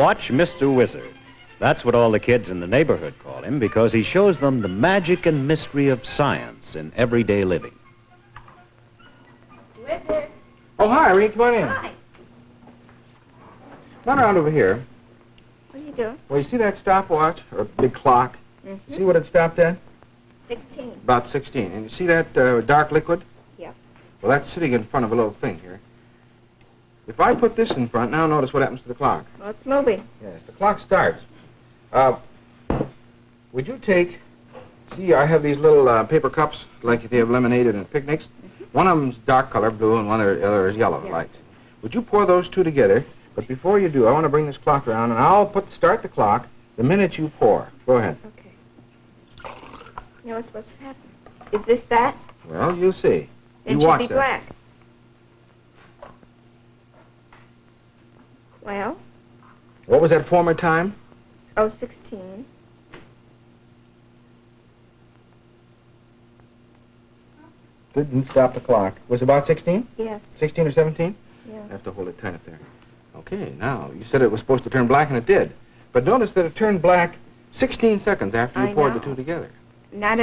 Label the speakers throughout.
Speaker 1: Watch Mr. Wizard. That's what all the kids in the neighborhood call him because he shows them the magic and mystery of science in everyday living.
Speaker 2: Wizard.
Speaker 3: Oh, hi, Irene. Come on in.
Speaker 2: Hi.
Speaker 3: Run around over here.
Speaker 2: What are you doing?
Speaker 3: Well, you see that stopwatch, or big clock?
Speaker 2: Mm-hmm.
Speaker 3: See what it stopped at?
Speaker 2: 16.
Speaker 3: About 16. And you see that dark liquid?
Speaker 2: Yep.
Speaker 3: Well, that's sitting in front of a little thing here. If I put this in front, now notice what happens to the clock.
Speaker 2: Well, it's moving.
Speaker 3: Yes, the clock starts. Would you take... See, I have these little paper cups, like they have lemonade and picnics. Mm-hmm. One of them's dark color, blue, and one other is yellow, lights. Would you pour those two together? But before you do, I want to bring this clock around, and I'll start the clock the minute you pour. Go ahead.
Speaker 2: Okay. You know what's supposed to happen? Is this that?
Speaker 3: Well, you'll see.
Speaker 2: It
Speaker 3: You
Speaker 2: should
Speaker 3: watch
Speaker 2: be
Speaker 3: that.
Speaker 2: black. Well,
Speaker 3: What was that former time?
Speaker 2: 16.
Speaker 3: Didn't stop the clock. Was it about 16?
Speaker 2: Yes.
Speaker 3: 16 or 17?
Speaker 2: Yeah.
Speaker 3: I have to hold it tight up there. Okay, now, you said it was supposed to turn black, and it did. But notice that it turned black 16 seconds after you
Speaker 2: I
Speaker 3: poured
Speaker 2: know.
Speaker 3: the two together.
Speaker 2: Not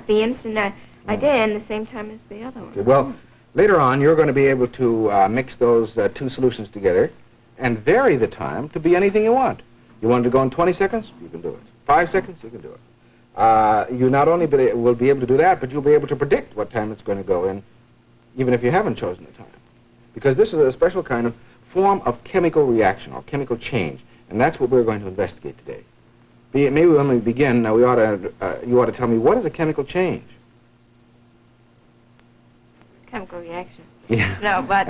Speaker 2: the instant I did, and the same time as the other one.
Speaker 3: Okay, well, later on, you're going to be able to mix those two solutions together and vary the time to be anything you want. You want it to go in 20 seconds? You can do it. 5 seconds? You can do it. You not only will be able to do that, but you'll be able to predict what time it's going to go in, even if you haven't chosen the time. Because this is a special kind of form of chemical reaction or chemical change, and that's what we're going to investigate today. Maybe when we begin, you ought to tell me, what is a chemical change?
Speaker 2: Chemical reaction.
Speaker 3: Yeah.
Speaker 2: No, but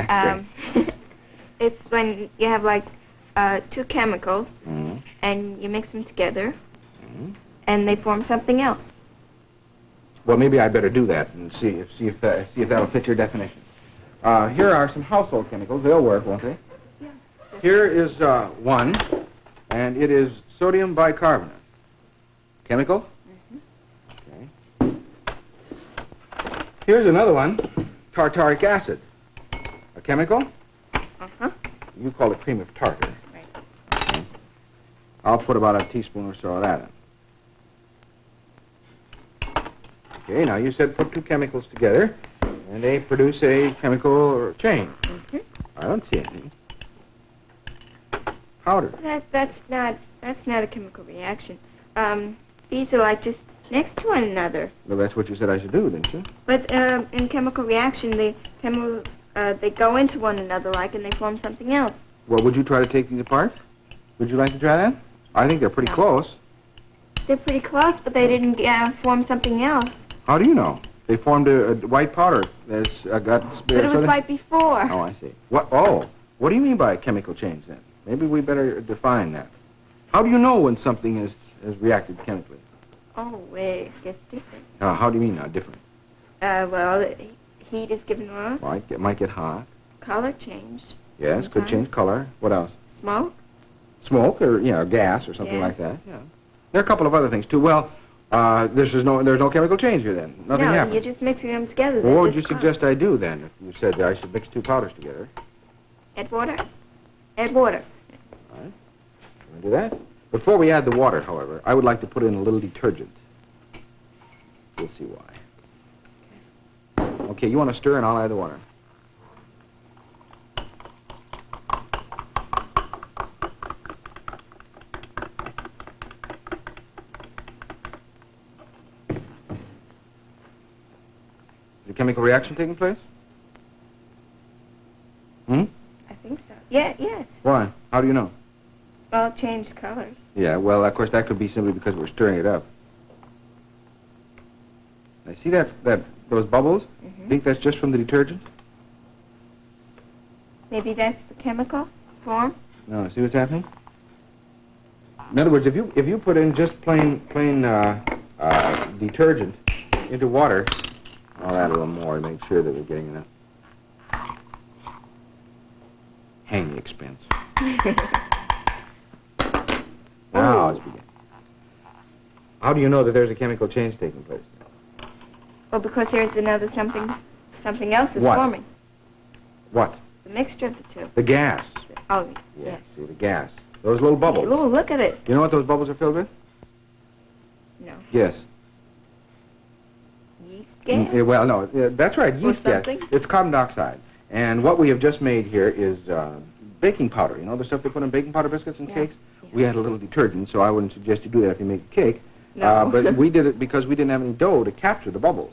Speaker 2: it's when you have like two chemicals,
Speaker 3: Mm-hmm.
Speaker 2: and you mix them together,
Speaker 3: Mm-hmm.
Speaker 2: and they form something else.
Speaker 3: Well, maybe I better do that and see if that'll fit your definition. Here are some household chemicals. They'll work, won't they?
Speaker 2: Yeah.
Speaker 3: Here is one, and it is sodium bicarbonate. Chemical?
Speaker 2: Mm-hmm.
Speaker 3: Okay. Here's another one, tartaric acid. A chemical?
Speaker 2: Uh-huh.
Speaker 3: You call it cream of tartar.
Speaker 2: Right.
Speaker 3: Okay. I'll put about a teaspoon or so of that in. Okay, now you said put two chemicals together, and they produce a chemical change.
Speaker 2: Mm-hmm.
Speaker 3: I don't see anything. Powder.
Speaker 2: That's not a chemical reaction. These are like just next to one another.
Speaker 3: Well, that's what you said I should do, didn't you?
Speaker 2: But in chemical reaction, the chemicals they go into one another like, and they form something else.
Speaker 3: Well, would you try to take these apart? Would you like to try that? I think they're pretty
Speaker 2: No.
Speaker 3: close.
Speaker 2: They're pretty close, but they didn't form something else.
Speaker 3: How do you know? They formed a white powder that's got...
Speaker 2: But it was white before.
Speaker 3: Oh, I see. What? Oh, what do you mean by chemical change, then? Maybe we better define that. How do you know when something has reacted chemically?
Speaker 2: Oh, it gets different.
Speaker 3: How do you mean now, different?
Speaker 2: Well, heat is given off,
Speaker 3: Might get hot.
Speaker 2: color changed,
Speaker 3: Yes, could change color. What else?
Speaker 2: smoke.
Speaker 3: Smoke or, gas or something like
Speaker 2: Yes.
Speaker 3: that. Yeah. There are a couple of other things, too. Well, there's no chemical change here, then. Nothing
Speaker 2: No,
Speaker 3: happens.
Speaker 2: you're just mixing them together.
Speaker 3: What would you suggest I do, then, if you said that I should mix two powders together?
Speaker 2: Add water. Add water.
Speaker 3: All right. Want to do that? Before we add the water, however, I would like to put in a little detergent. We'll see why. Okay, you want to stir, and I'll add the water. Is a chemical reaction taking place? Hmm?
Speaker 2: I think so. Yeah, yes.
Speaker 3: Why? How do you know?
Speaker 2: Well, it changed colors.
Speaker 3: Yeah, well, of course, that could be simply because we're stirring it up. Now, see those bubbles?
Speaker 2: Mm-hmm.
Speaker 3: Think that's just from the detergent?
Speaker 2: Maybe that's the chemical form.
Speaker 3: No, see what's happening? In other words, if you put in just plain detergent into water, I'll add a little more to make sure that we're getting enough. Hang the expense. Now it's beginning. How do you know that there's a chemical change taking place?
Speaker 2: Well, because there's another something else is
Speaker 3: What?
Speaker 2: forming.
Speaker 3: What?
Speaker 2: The mixture of the two.
Speaker 3: The gas.
Speaker 2: Oh,
Speaker 3: Yes.
Speaker 2: yes.
Speaker 3: See, the gas. Those little bubbles.
Speaker 2: Oh, look at it.
Speaker 3: You know what those bubbles are filled with?
Speaker 2: No.
Speaker 3: Yes.
Speaker 2: Yeast gas?
Speaker 3: Well, no, that's right, yeast gas.
Speaker 2: something?
Speaker 3: It's carbon dioxide. And what we have just made here is baking powder. You know the stuff they put in baking powder biscuits and
Speaker 2: Yeah.
Speaker 3: cakes?
Speaker 2: Yeah.
Speaker 3: We had a little detergent, so I wouldn't suggest you do that if you make a cake.
Speaker 2: No.
Speaker 3: But we did it because we didn't have any dough to capture the bubbles.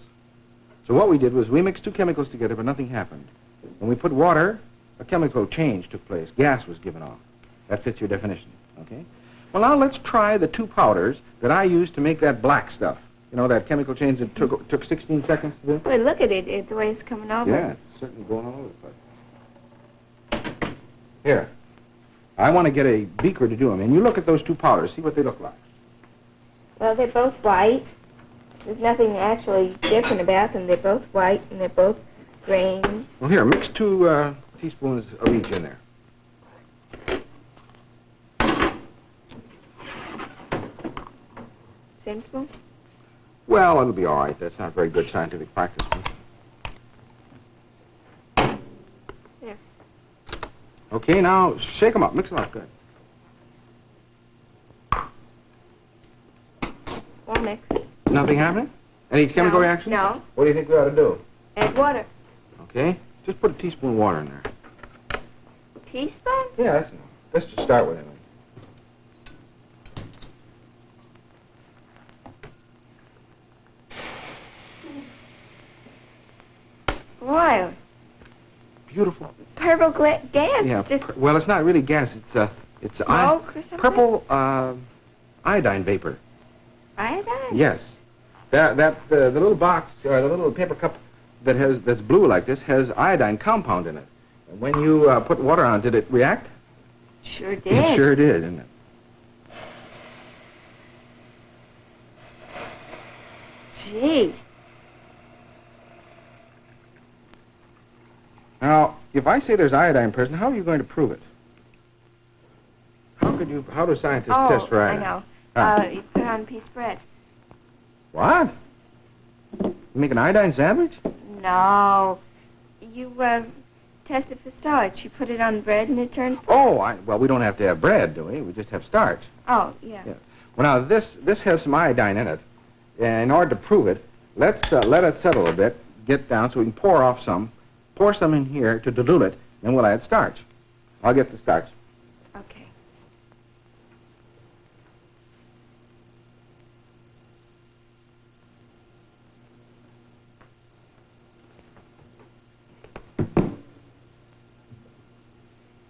Speaker 3: So what we did was we mixed two chemicals together, but nothing happened. When we put water, a chemical change took place. Gas was given off. That fits your definition, okay? Well, now let's try the two powders that I used to make that black stuff. You know, that chemical change that took 16 seconds to do?
Speaker 2: Wait, look at it, the way it's coming over.
Speaker 3: Yeah, it's certainly going all over the place. Here. I want to get a beaker to do them. And you look at those two powders. See what they look like.
Speaker 2: Well, they're both white. There's nothing actually different about them. They're both white, and they're both grains.
Speaker 3: Well, here, mix 2 teaspoons of each in there.
Speaker 2: Same spoon?
Speaker 3: Well, it'll be all right. That's not very good scientific practice.
Speaker 2: There.
Speaker 3: Okay, now shake them up. Mix them up good.
Speaker 2: All mixed.
Speaker 3: Nothing happening? Any chemical
Speaker 2: No,
Speaker 3: reaction?
Speaker 2: no.
Speaker 3: What do you think we ought to do?
Speaker 2: Add water.
Speaker 3: Okay, just put a teaspoon of water in there.
Speaker 2: Teaspoon?
Speaker 3: Yeah, that's enough. Let's just start with it.
Speaker 2: Wow.
Speaker 3: Beautiful.
Speaker 2: Purple gas.
Speaker 3: Yeah.
Speaker 2: Just
Speaker 3: Well, it's not really gas. It's
Speaker 2: smoke or something?
Speaker 3: purple iodine vapor.
Speaker 2: Iodine?
Speaker 3: Yes. The little box or the little paper cup that's blue like this has iodine compound in it. And when you put water on it, did it react?
Speaker 2: Sure did.
Speaker 3: It sure did, didn't it?
Speaker 2: Gee.
Speaker 3: Now, if I say there's iodine present, how are you going to prove it? How do scientists test for
Speaker 2: I
Speaker 3: iodine?
Speaker 2: know.
Speaker 3: Huh?
Speaker 2: You put it on a piece of bread.
Speaker 3: What? You make an iodine sandwich?
Speaker 2: No. You test it for starch. You put it on bread and it turns black.
Speaker 3: Oh, well, we don't have to have bread, do we? We just have starch.
Speaker 2: Oh, yeah.
Speaker 3: Yeah. Well, now, this has some iodine in it. And in order to prove it, let's let it settle a bit, get down so we can pour off some. Pour some in here to dilute it, then we'll add starch. I'll get the starch.
Speaker 2: Okay.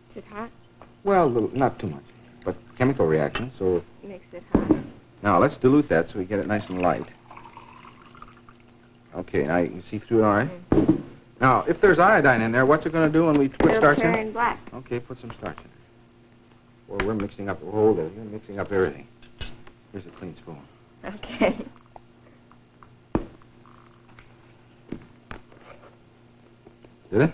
Speaker 2: Is it hot?
Speaker 3: Well, not too much, but chemical reaction. So
Speaker 2: Makes it hot.
Speaker 3: now let's dilute that so we get it nice and light. Okay, now you can see through it all right. Now, if there's iodine in there, what's it going to do when we put
Speaker 2: It'll
Speaker 3: starch in?
Speaker 2: turn black.
Speaker 3: Okay, put some starch in there. Well, we're mixing up. Hold it. You're mixing up everything. Here's a clean spoon.
Speaker 2: Okay.
Speaker 3: Did it?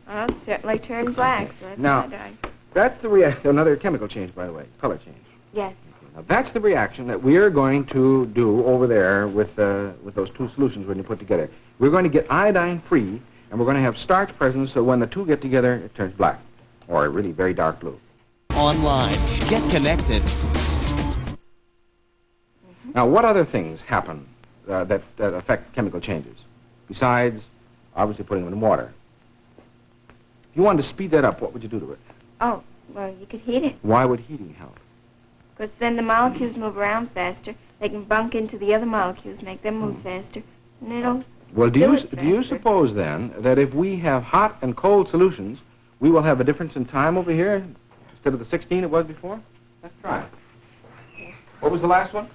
Speaker 2: Well, it certainly turned black, so that's
Speaker 3: Now-
Speaker 2: iodine.
Speaker 3: That's the reaction. Another chemical change, by the way. Color change.
Speaker 2: Yes.
Speaker 3: Now, that's the reaction that we're going to do over there with those two solutions when you put together. We're going to get iodine free, and we're going to have starch present, so when the two get together, it turns black, or really very dark blue.
Speaker 4: Online. Get connected.
Speaker 3: Now, what other things happen that affect chemical changes, besides obviously putting them in water? If you wanted to speed that up, what would you do to it?
Speaker 2: Oh, well, you could heat it.
Speaker 3: Why would heating help?
Speaker 2: Because then the molecules move around faster. They can bunk into the other molecules, make them move faster, and it'll...
Speaker 3: Well, do
Speaker 2: Do
Speaker 3: you
Speaker 2: it faster.
Speaker 3: suppose then that if we have hot and cold solutions, we will have a difference in time over here instead of the 16 it was before? Let's try it. What was the last one?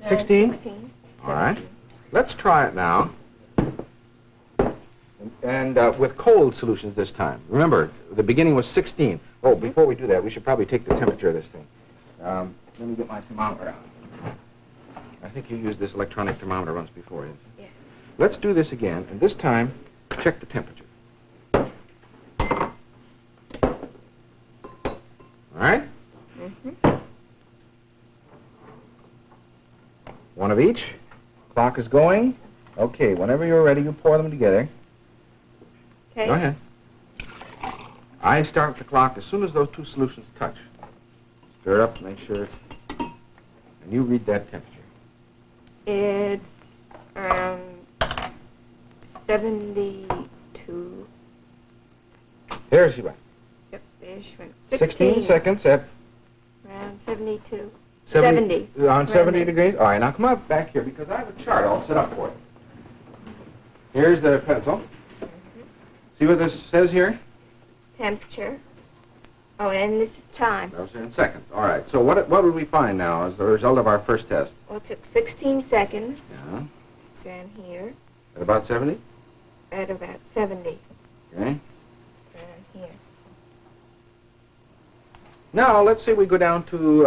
Speaker 3: 16?
Speaker 2: 16.
Speaker 3: All right. Let's try it now. And with cold solutions this time. Remember, the beginning was 16. Oh, before we do that, we should probably take the temperature of this thing. Let me get my thermometer out. I think you used this electronic thermometer once before.
Speaker 2: Yes.
Speaker 3: Let's do this again, and this time, check the temperature. All right?
Speaker 2: Mm-hmm.
Speaker 3: One of each. Clock is going. Okay, whenever you're ready, you pour them together.
Speaker 2: Okay.
Speaker 3: Go ahead. I start the clock as soon as those two solutions touch. Stir it up, make sure. And you read that temperature.
Speaker 2: It's around 72.
Speaker 3: There she went.
Speaker 2: Yep, there she went.
Speaker 3: 16 seconds at
Speaker 2: Around 72.
Speaker 3: 70. On
Speaker 2: Around
Speaker 3: 70
Speaker 2: there.
Speaker 3: degrees? All right, now come up back here because I have a chart all set up for you. Here's the pencil. See what this says here?
Speaker 2: Temperature. Oh, and this is time.
Speaker 3: Those are in seconds. All right, so what would we find now as the result of our first test?
Speaker 2: Well, it took 16 seconds.
Speaker 3: Yeah,
Speaker 2: It's around here.
Speaker 3: at about 70?
Speaker 2: At about 70.
Speaker 3: Okay.
Speaker 2: Around here.
Speaker 3: Now, let's say we go down to,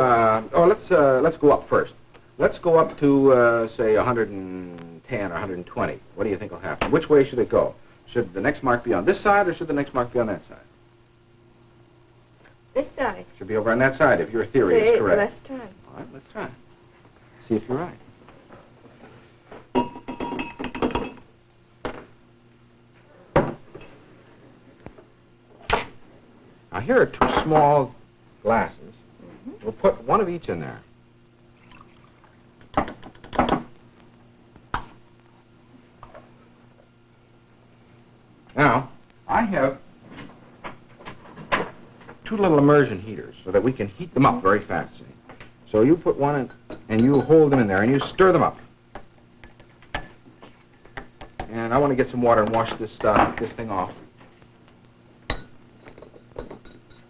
Speaker 3: let's go up first. Let's go up to, say, 110 or 120. What do you think will happen? Which way should it go? Should the next mark be on this side or should the next mark be on that side?
Speaker 2: This side.
Speaker 3: Should be over on that side if your theory
Speaker 2: So
Speaker 3: is correct.
Speaker 2: less time.
Speaker 3: All right, let's try. See if you're right. Now, here are two small glasses. We'll put one of each in there. Now, I have two little immersion heaters so that we can heat them up very fast. See? So you put one in, and you hold them in there, and you stir them up. And I want to get some water and wash this thing off.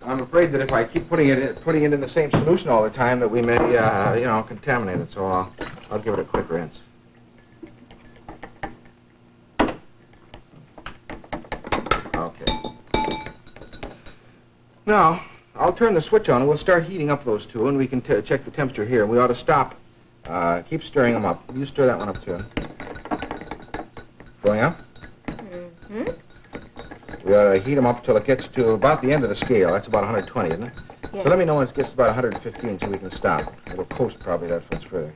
Speaker 3: I'm afraid that if I keep putting it in the same solution all the time, that we may, contaminate it. So I'll give it a quick rinse. Okay. Now, I'll turn the switch on and we'll start heating up those two, and we can check the temperature here. We ought to stop. Keep stirring them up. You stir that one up too. Going up?
Speaker 2: Mm-hmm.
Speaker 3: We ought to heat them up till it gets to about the end of the scale. That's about 120, isn't it?
Speaker 2: Yes.
Speaker 3: So let me know when it gets to about 115 so we can stop. It'll coast probably that much further.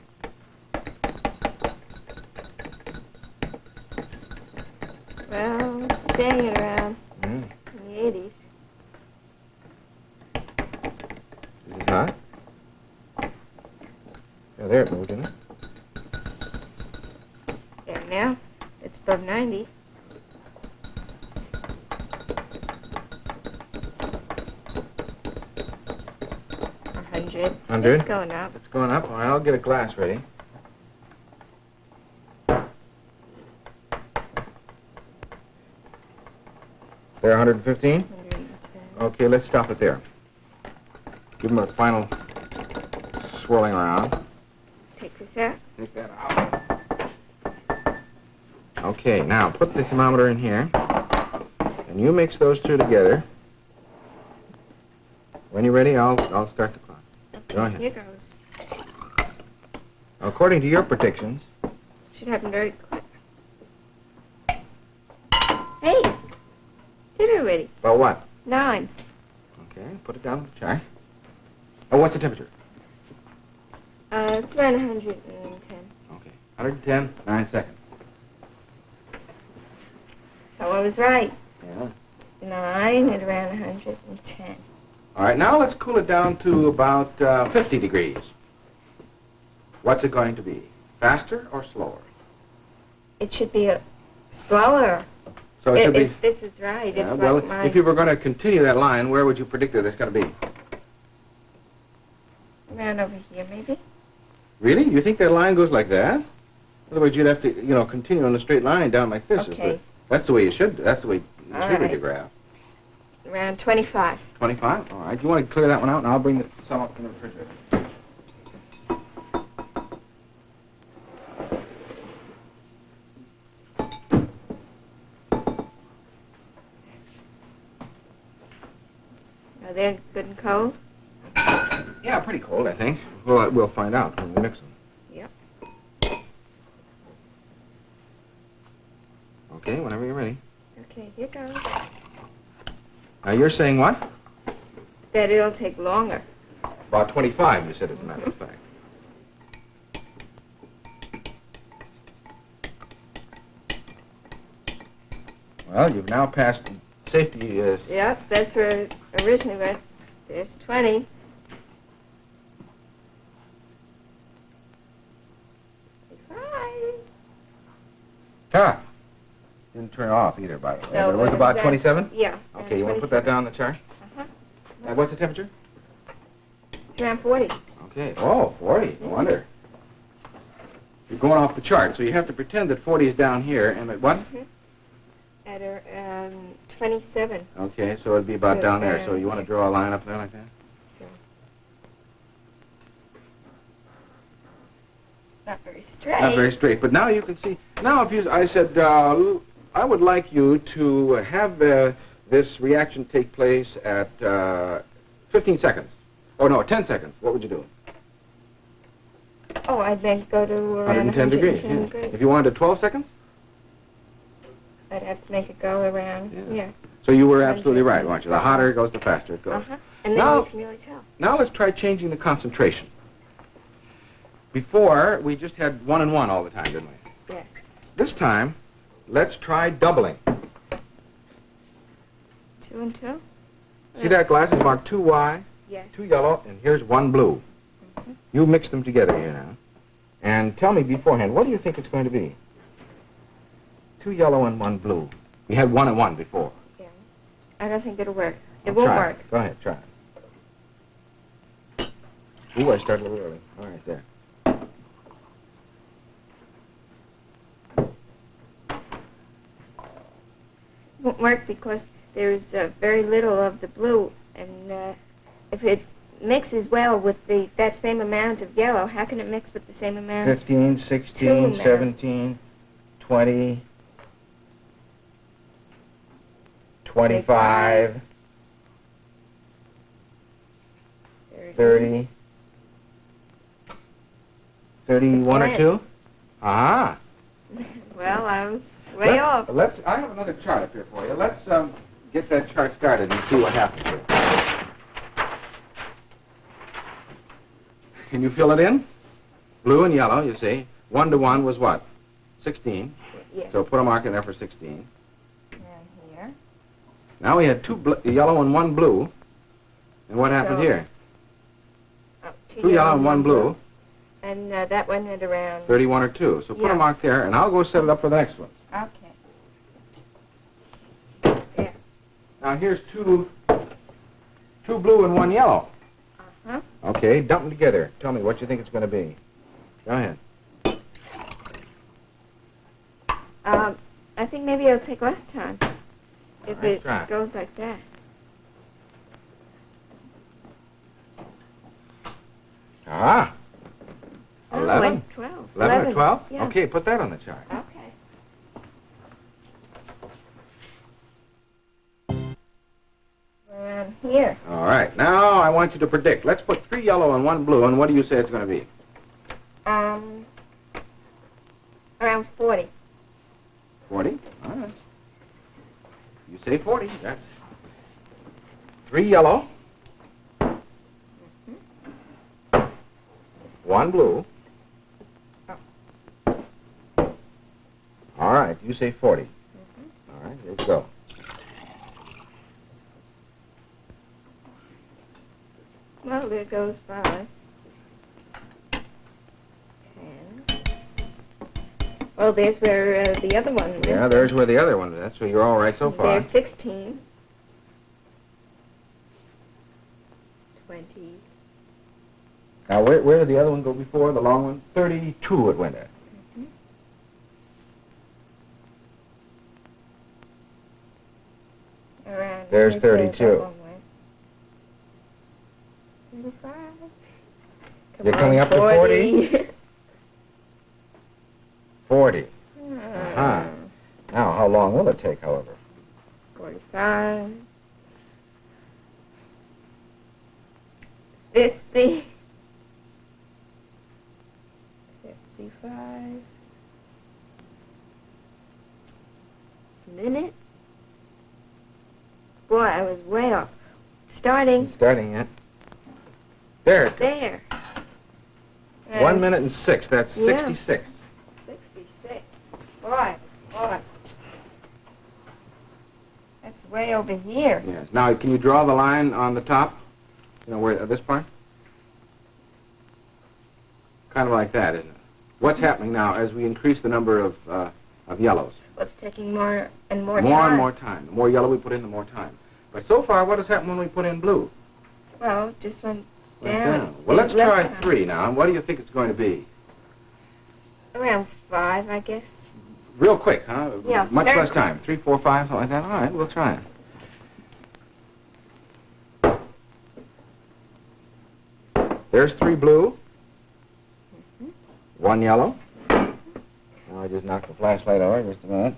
Speaker 2: Well, it's staying at around
Speaker 3: Mm.
Speaker 2: in the 80s.
Speaker 3: Is it hot? Yeah, there it moved, didn't it?
Speaker 2: There now. It's above 90. A 100.
Speaker 3: 100?
Speaker 2: It's going up.
Speaker 3: It's going up. All right, I'll get a glass ready. There, 115?
Speaker 2: 110.
Speaker 3: Okay, let's stop it there. Give them a final swirling around.
Speaker 2: Take this out.
Speaker 3: Take that out. Okay, now put the thermometer in here, and you mix those two together. When you're ready, I'll start the clock. Go ahead.
Speaker 2: Here goes.
Speaker 3: Now, according to your predictions,
Speaker 2: Should happen very quick. Hey! Did it already.
Speaker 3: about what?
Speaker 2: 9.
Speaker 3: Okay, put it down on the chart. Oh, what's the temperature?
Speaker 2: It's around 110.
Speaker 3: Okay, 110, 9 seconds.
Speaker 2: So I was right.
Speaker 3: Yeah.
Speaker 2: 9 at around 110.
Speaker 3: All right, now let's cool it down to about 50 degrees. What's it going to be? Faster or slower?
Speaker 2: It should be slower.
Speaker 3: So it should be...
Speaker 2: If this is right.
Speaker 3: Yeah,
Speaker 2: if
Speaker 3: well,
Speaker 2: like my,
Speaker 3: if you were going to continue that line, where would you predict that it's going to be?
Speaker 2: around over here, maybe.
Speaker 3: Really? You think that line goes like that? In other words, you'd have to, continue on a straight line down like this.
Speaker 2: Okay.
Speaker 3: That's the way you should. That's the way you
Speaker 2: All
Speaker 3: should read the
Speaker 2: right.
Speaker 3: graph.
Speaker 2: Around 25.
Speaker 3: 25? All right. You want to clear that one out, and I'll bring some up in the refrigerator.
Speaker 2: Are they good and cold?
Speaker 3: Yeah, pretty cold, I think. Well, we'll find out when we mix them.
Speaker 2: Yep.
Speaker 3: Okay, whenever you're ready.
Speaker 2: Okay, here goes.
Speaker 3: Now, you're saying what?
Speaker 2: That it'll take longer.
Speaker 3: About 25, you said, as a matter of fact. Well, you've now passed safety...
Speaker 2: Yep, that's where it originally went. There's 20.
Speaker 3: Ah, didn't turn off either, by the way.
Speaker 2: No,
Speaker 3: But it was about
Speaker 2: that-
Speaker 3: 27?
Speaker 2: Yeah.
Speaker 3: Okay, you want to put that down on the chart?
Speaker 2: Uh-huh.
Speaker 3: What's the temperature?
Speaker 2: It's around 40.
Speaker 3: Okay. Oh, 40. No wonder. You're going off the chart, so you have to pretend that 40 is down here, and at what?
Speaker 2: At 27.
Speaker 3: Okay, so it'd be about
Speaker 2: So
Speaker 3: down there.
Speaker 2: it's
Speaker 3: So you want to
Speaker 2: around
Speaker 3: draw a line up there like that?
Speaker 2: So. Not very straight.
Speaker 3: Not very straight, but now you can see. Now, if you, I said, I would like you to have this reaction take place at 15 seconds. Oh no, 10 seconds. What would you do?
Speaker 2: Oh, I'd then go to around
Speaker 3: 110 degrees.
Speaker 2: 110
Speaker 3: Yeah.
Speaker 2: degrees.
Speaker 3: If you wanted 12 seconds,
Speaker 2: I'd have to make it go around.
Speaker 3: Yeah.
Speaker 2: Yeah.
Speaker 3: so you were absolutely right, weren't you? The hotter it goes, the faster it goes.
Speaker 2: Uh-huh. And then
Speaker 3: Now-
Speaker 2: you can really tell.
Speaker 3: Now let's try changing the concentration. Before, we just had 1 and 1 all the time, didn't we?
Speaker 2: Yes.
Speaker 3: This time, let's try doubling.
Speaker 2: 2 and 2?
Speaker 3: See that glass is marked 2Y,
Speaker 2: Yes.
Speaker 3: 2 yellow, and here's 1 blue.
Speaker 2: Mhm.
Speaker 3: You mix them together here now. And tell me beforehand, what do you think it's going to be? 2 yellow and 1 blue. We had 1 and 1 before.
Speaker 2: Yeah. I don't think it'll work. It
Speaker 3: Well,
Speaker 2: won't
Speaker 3: try
Speaker 2: work.
Speaker 3: Go ahead, try it. Ooh, I started a little early. All right, there.
Speaker 2: Won't work because there's very little of the blue, and if it mixes well with that same amount of yellow, how can it mix with the same amount?
Speaker 3: 15, 16,
Speaker 2: Two
Speaker 3: 17, 20, 25, 30, 31 or
Speaker 2: Right.
Speaker 3: 2? Ah.
Speaker 2: Well, I was way off.
Speaker 3: I have another chart up here for you. Let's get that chart started and see what happens here. Can you fill it in? Blue and yellow, you see. 1 to 1 was what? 16.
Speaker 2: Yes.
Speaker 3: So put a mark in there for 16.
Speaker 2: And here.
Speaker 3: Now we had 2 yellow and 1 blue. And what happened
Speaker 2: So-
Speaker 3: here?
Speaker 2: Oh,
Speaker 3: 2 yellow and 1 blue,
Speaker 2: And that one at around.
Speaker 3: 31 or 2. So put
Speaker 2: Yeah.
Speaker 3: a mark there, and I'll go set it up for the next one.
Speaker 2: Okay. There.
Speaker 3: Now here's 2 blue and 1 yellow.
Speaker 2: Uh-huh.
Speaker 3: Okay, dump them together. Tell me what you think it's going to be. Go ahead.
Speaker 2: I think maybe it'll take less time if
Speaker 3: All right,
Speaker 2: it
Speaker 3: try.
Speaker 2: goes like that.
Speaker 3: Ah,
Speaker 2: Oh,
Speaker 3: 11?
Speaker 2: and 12.
Speaker 3: 11 or 12?
Speaker 2: Yeah.
Speaker 3: Okay, put that on the chart.
Speaker 2: Okay. Around here.
Speaker 3: All right, now I want you to predict. Let's put 3 yellow and 1 blue, and what do you say it's going to be?
Speaker 2: Around 40.
Speaker 3: 40? All right. You say 40. That's 3 yellow, 1 blue. All right, you say 40. All right, here we go.
Speaker 2: Well, there goes 5. 10. Oh, there's where the other one is.
Speaker 3: Yeah, there's where the other one is. That's where you're all right so far.
Speaker 2: There's 16. 20.
Speaker 3: Now, where did the other one go before, the long one? 32 it went at.
Speaker 2: Around.
Speaker 3: There's
Speaker 2: here's where
Speaker 3: 32.
Speaker 2: that one went. 35. Come
Speaker 3: You're
Speaker 2: on,
Speaker 3: coming up to
Speaker 2: 40.
Speaker 3: 40.
Speaker 2: Uh-huh.
Speaker 3: Now, how long will it take, however?
Speaker 2: 45. 50. 55. Minute. Boy, I was way off. Starting
Speaker 3: Starting yet? There.
Speaker 2: there.
Speaker 3: 1 minute and 6. That's
Speaker 2: Yeah.
Speaker 3: 66.
Speaker 2: 66. Boy. That's way over here.
Speaker 3: Yes. Now, can you draw the line on the top? You know, where this part? Kind of like that, isn't it? What's happening now as we increase the number of of yellows.
Speaker 2: Well, it's taking more and more
Speaker 3: More
Speaker 2: time.
Speaker 3: and more time. The more yellow we put in, the more time. But so far, what has happened when we put in blue?
Speaker 2: Well, it just went
Speaker 3: Went
Speaker 2: down.
Speaker 3: Well, let's
Speaker 2: Less
Speaker 3: try
Speaker 2: time.
Speaker 3: 3 now. What do you think it's going to be?
Speaker 2: Around 5, I guess.
Speaker 3: Real quick, huh?
Speaker 2: Yeah,
Speaker 3: Much
Speaker 2: very
Speaker 3: less time. 3, 4, 5, something like that. All right, we'll try it. There's 3 blue. 1 yellow. Now I just knocked the flashlight over. Just a minute.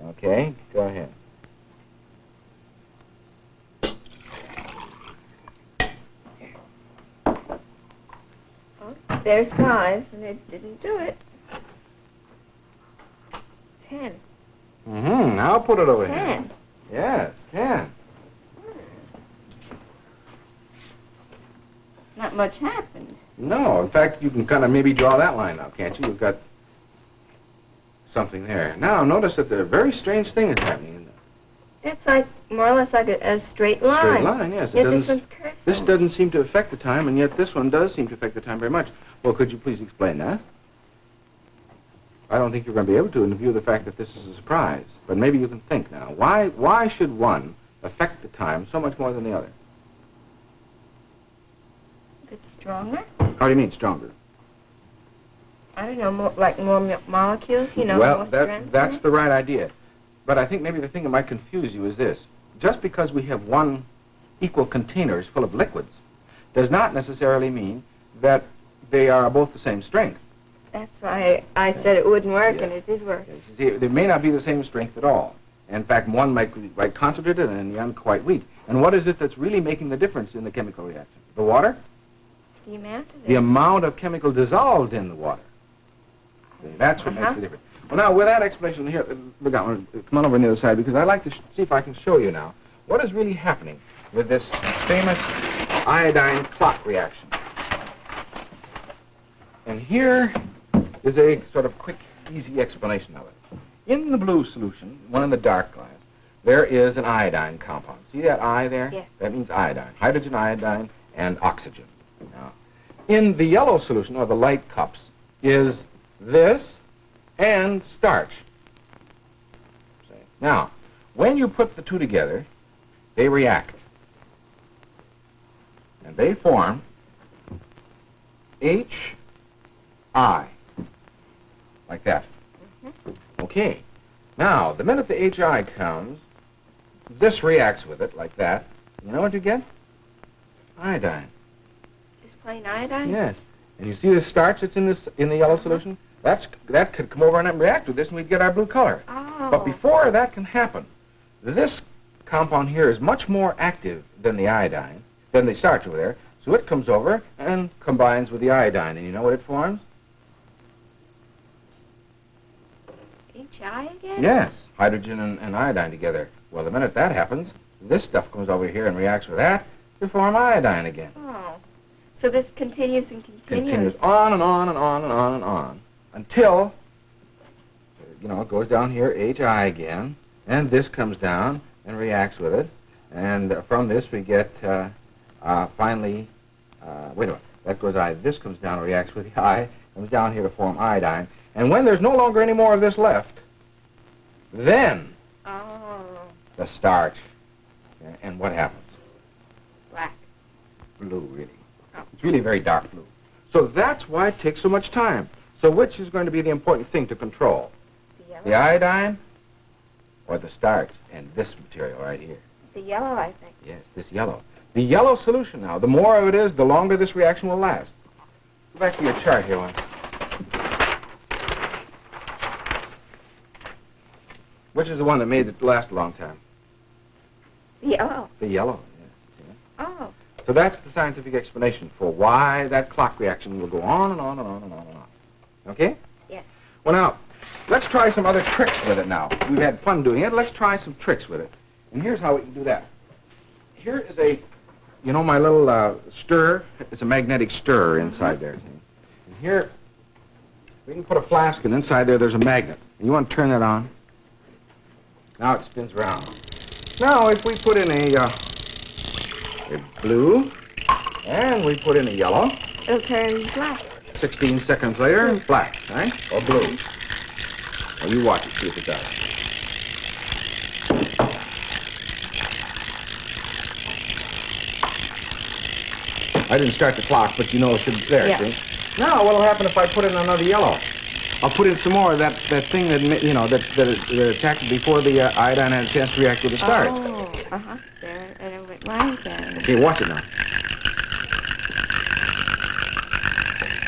Speaker 3: Okay, go ahead.
Speaker 2: There's 5, and it didn't do it. 10.
Speaker 3: Mm-hmm. Now put it over here.
Speaker 2: 10.
Speaker 3: Yes, 10.
Speaker 2: Not much happened.
Speaker 3: No, in fact, you can kind of maybe draw that line out, can't you? You've got something there. Now, notice that a very strange thing is happening.
Speaker 2: It's like more or less like a straight line.
Speaker 3: Straight line, yes. It
Speaker 2: Yet this
Speaker 3: doesn't-
Speaker 2: one's curved.
Speaker 3: This
Speaker 2: some.
Speaker 3: doesn't seem to affect the time, and yet this one does seem to affect the time very much. Well, could you please explain that? I don't think you're going to be able to in view of the fact that this is a surprise. But maybe you can think now. Why should one affect the time so much more than the other?
Speaker 2: If it's stronger,
Speaker 3: How do you mean stronger?
Speaker 2: I don't know, more molecules, more
Speaker 3: well,
Speaker 2: strength.
Speaker 3: that's the right idea. But I think maybe the thing that might confuse you is this. Just because we have one equal containers full of liquids does not necessarily mean that they are both the same strength.
Speaker 2: That's why I said it wouldn't work,
Speaker 3: Yeah.
Speaker 2: and it did work.
Speaker 3: See, they may not be the same strength at all. In fact, one might be quite concentrated and the other quite weak. And what is it that's really making the difference in the chemical reaction? The water?
Speaker 2: The amount of it.
Speaker 3: The amount of chemical dissolved in the water. See, that's what makes the difference. Well, now, with that explanation here, look out, come on over on the other side, because I'd like to see if I can show you now what is really happening with this famous iodine clock reaction. And here is a sort of quick, easy explanation of it. In the blue solution, one in the dark glass, there is an iodine compound. See that I there?
Speaker 2: Yes.
Speaker 3: That means iodine. Hydrogen, iodine, and oxygen. Now, in the yellow solution, or the light cups, is this and starch. See? Now, when you put the two together, they react. And they form HI. Like that. Okay. Now, the minute the HI comes, this reacts with it like that. You know what you get? Iodine.
Speaker 2: Just plain iodine?
Speaker 3: Yes. And you see this starch that's in the yellow solution? That could come over and react with this, and we'd get our blue color.
Speaker 2: Oh.
Speaker 3: But before that can happen, this compound here is much more active than the iodine, than the starch over there. So it comes over and combines with the iodine, and you know what it forms?
Speaker 2: HI again?
Speaker 3: Yes, hydrogen and iodine together. Well, the minute that happens, this stuff comes over here and reacts with that to form iodine again.
Speaker 2: Oh. So this continues and continues.
Speaker 3: Continues on and on and on and on and on until, it goes down here, HI again, and this comes down and reacts with it. And from this we get, finally, wait a minute, that goes I. This comes down and reacts with the I, comes down here to form iodine. And when there's no longer any more of this left, then
Speaker 2: Oh.
Speaker 3: the starch, and what happens?
Speaker 2: Black.
Speaker 3: Blue, really.
Speaker 2: Oh.
Speaker 3: It's really very dark blue. So that's why it takes so much time. So which is going to be the important thing to control?
Speaker 2: The yellow.
Speaker 3: The iodine or the starch? And this material right here.
Speaker 2: The yellow, I think.
Speaker 3: Yes, this yellow. The yellow solution now, the more of it is, the longer this reaction will last. Go back to your chart here, one. Which is the one that made it last a long time?
Speaker 2: The yellow.
Speaker 3: The yellow, yes.
Speaker 2: Oh.
Speaker 3: So that's the scientific explanation for why that clock reaction will go on and on and on and on and on. Okay?
Speaker 2: Yes.
Speaker 3: Well, now, let's try some other tricks with it now. We've had fun doing it. Let's try some tricks with it. And here's how we can do that. Here is my little stir. It's a magnetic stirrer inside there. See? And here, we can put a flask, and inside there's a magnet. And you want to turn that on? Now it spins around. Now, if we put in a blue, and we put in a yellow,
Speaker 2: It'll turn black.
Speaker 3: 16 seconds later, black, right? Or blue. Well, you watch it, see if it does. I didn't start the clock, but you know it should be there,
Speaker 2: Yeah.
Speaker 3: see? Now, what'll happen if I put in another yellow? I'll put in some more of that thing that, you know, that attacked it before the iodine had a chance to react with the start.
Speaker 2: Oh, uh-huh. There, and it went right then.
Speaker 3: Okay, watch it now.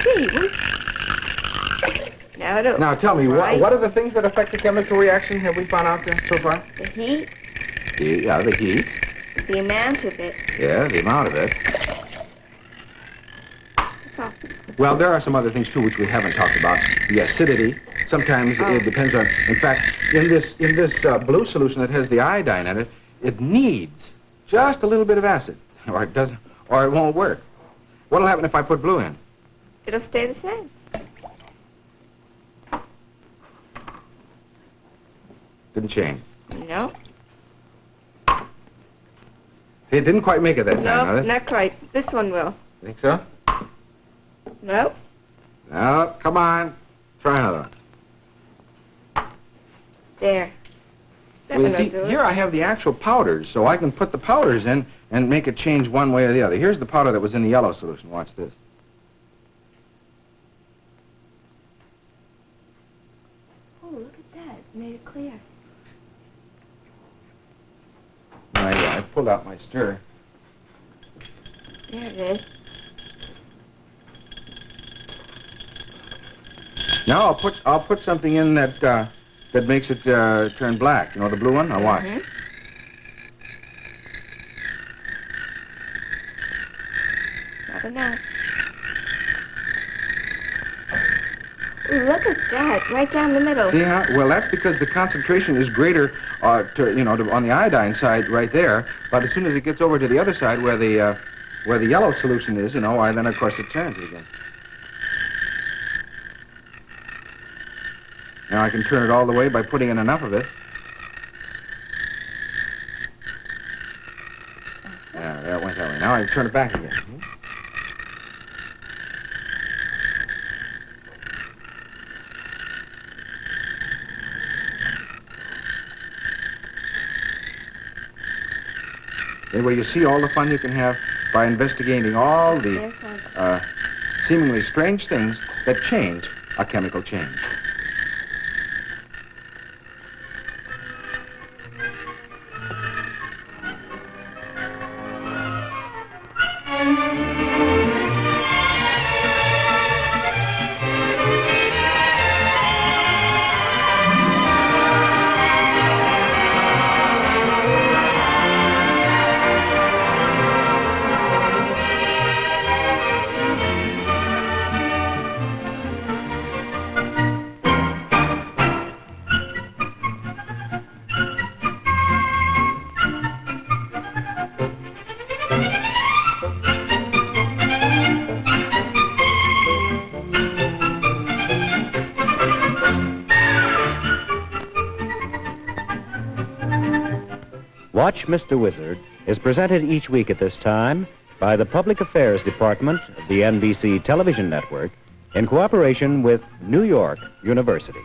Speaker 2: Gee, now it'll...
Speaker 3: Now, tell me,
Speaker 2: right.
Speaker 3: what are the things that affect the chemical reaction? Have we found out there so far?
Speaker 2: The heat,
Speaker 3: Yeah, the heat.
Speaker 2: the amount of it.
Speaker 3: Yeah, the amount of it.
Speaker 2: That's all.
Speaker 3: Well, there are some other things, too, which we haven't talked about. The acidity. Sometimes
Speaker 2: Oh.
Speaker 3: it depends on... In fact, in this blue solution that has the iodine in it, it needs just a little bit of acid, or it doesn't, or it won't work. What'll happen if I put blue in?
Speaker 2: It'll stay the same.
Speaker 3: Didn't change.
Speaker 2: No,
Speaker 3: It didn't quite make it that time,
Speaker 2: no,
Speaker 3: huh?
Speaker 2: not quite. This one will.
Speaker 3: Think so?
Speaker 2: No,
Speaker 3: No, come on. Try another one.
Speaker 2: there. That
Speaker 3: Well, you
Speaker 2: one
Speaker 3: see,
Speaker 2: will do it.
Speaker 3: here I have the actual powders, so I can put the powders in and make it change one way or the other. Here's the powder that was in the yellow solution. Watch this.
Speaker 2: Oh, look at that. It made it clear.
Speaker 3: I pulled out my stir.
Speaker 2: There it is.
Speaker 3: Now I'll put something in that that makes it turn black. You know, the blue one. Now watch.
Speaker 2: Mhm. Not enough. Ooh, look at that. Right down the middle.
Speaker 3: See how? Well, that's because the concentration is greater, on the iodine side right there. But as soon as it gets over to the other side, where the yellow solution is, then of course it turns it again. Now I can turn it all the way by putting in enough of it. Yeah, that went that way. Now I can turn it back again. Anyway, you see all the fun you can have by investigating all the
Speaker 2: There it goes.
Speaker 3: seemingly strange things that change a chemical change.
Speaker 1: Watch Mr. Wizard is presented each week at this time by the Public Affairs Department of the NBC Television Network in cooperation with New York University.